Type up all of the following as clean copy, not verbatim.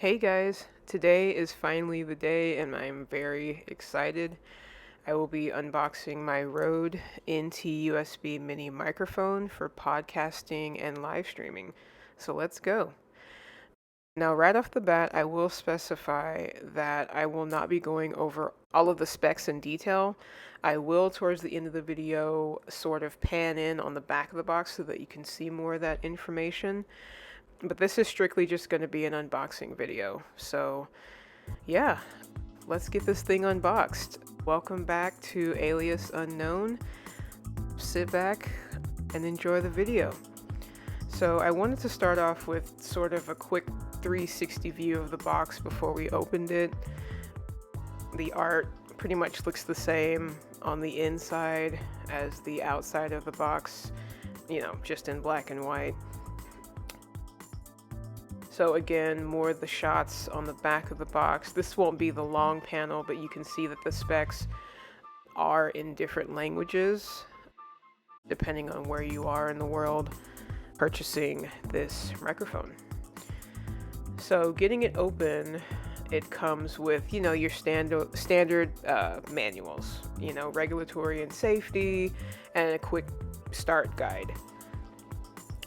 Hey guys, today is finally the day and I'm very excited. I will be unboxing my Rode NT USB mini microphone for podcasting and live streaming. So let's go. Now, right off the bat, I will specify that I will not be going over all of the specs in detail. I will, towards the end of the video, sort of pan in on the back of the box so that you can see more of that information. But this is strictly just going to be an unboxing video. So, yeah, let's get this thing unboxed. Welcome back to Alias Unknown. Sit back and enjoy the video. So, I wanted to start off with sort of a quick 360 view of the box before we opened it. The art pretty much looks the same on the inside as the outside of the box, just in black and white. So again, more of the shots on the back of the box. This won't be the long panel, but you can see that the specs are in different languages, depending on where you are in the world purchasing this microphone. So getting it open, it comes with, your standard manuals, regulatory and safety, and a quick start guide.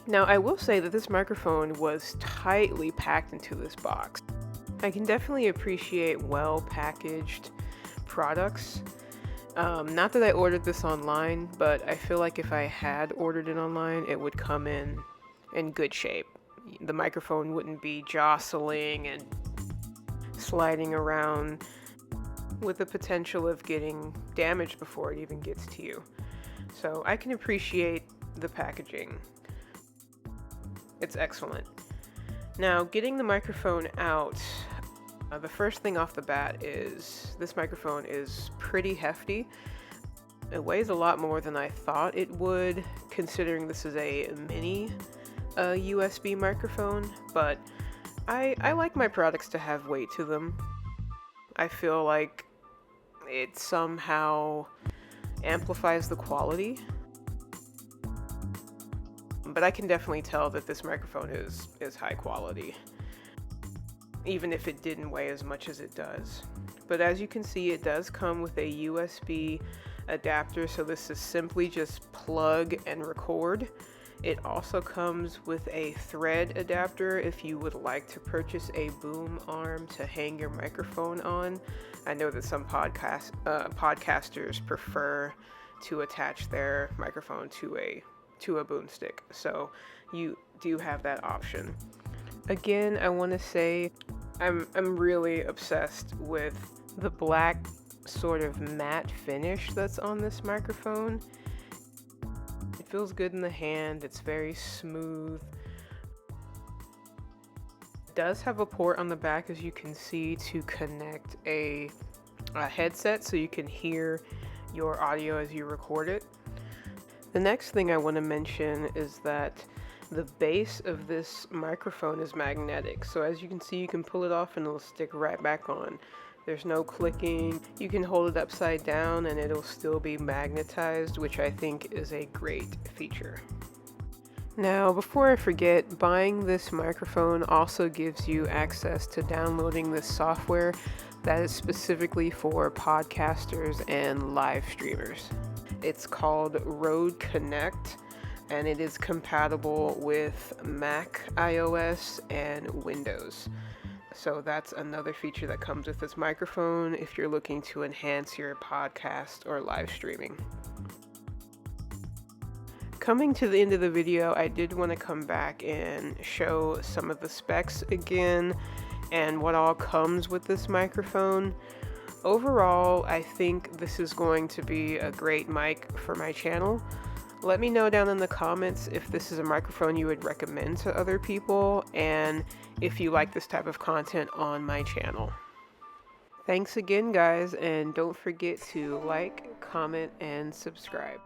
Now, I will say that this microphone was tightly packed into this box. I can definitely appreciate well-packaged products. Not that I ordered this online, but I feel like if I had ordered it online, it would come in good shape. The microphone wouldn't be jostling and sliding around with the potential of getting damaged before it even gets to you. So I can appreciate the packaging. It's excellent. Now, getting the microphone out, the first thing off the bat is this microphone is pretty hefty. It weighs a lot more than I thought it would, considering this is a mini USB microphone, but I like my products to have weight to them. I feel like it somehow amplifies the quality. But I can definitely tell that this microphone is high quality, even if it didn't weigh as much as it does. But as you can see, it does come with a USB adapter, so this is simply just plug and record. It also comes with a thread adapter if you would like to purchase a boom arm to hang your microphone on. I know that some podcasters prefer to attach their microphone to a boomstick, so you do have that option. Again, I want to say I'm really obsessed with the black sort of matte finish that's on this microphone. It feels good in the hand. It's very smooth. It does have a port on the back, as you can see, to connect a headset so you can hear your audio as you record it. The next thing I want to mention is that the base of this microphone is magnetic. So as you can see, you can pull it off and it'll stick right back on. There's no clicking. You can hold it upside down and it'll still be magnetized, which I think is a great feature. Now, before I forget, buying this microphone also gives you access to downloading this software that is specifically for podcasters and live streamers. It's called Rode Connect, and it is compatible with Mac, iOS, and Windows. So that's another feature that comes with this microphone if you're looking to enhance your podcast or live streaming. Coming to the end of the video, I did want to come back and show some of the specs again and what all comes with this microphone. Overall, I think this is going to be a great mic for my channel. Let me know down in the comments if this is a microphone you would recommend to other people and if you like this type of content on my channel. Thanks again, guys, and don't forget to like, comment, and subscribe.